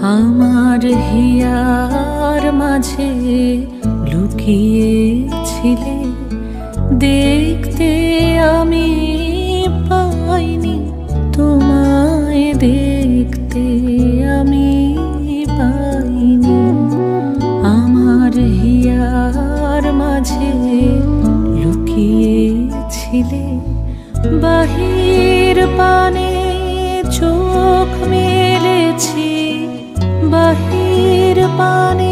আমার হিয়ার মাঝে লুকিয়েছিলে, দেখতে আমি পাইনি তোমায়, দেখতে আমি পাইনি। আমার হিয়ার মাঝে লুকিয়েছিলে, বাহির পানে চোখ মেলেছি, বাহির পানে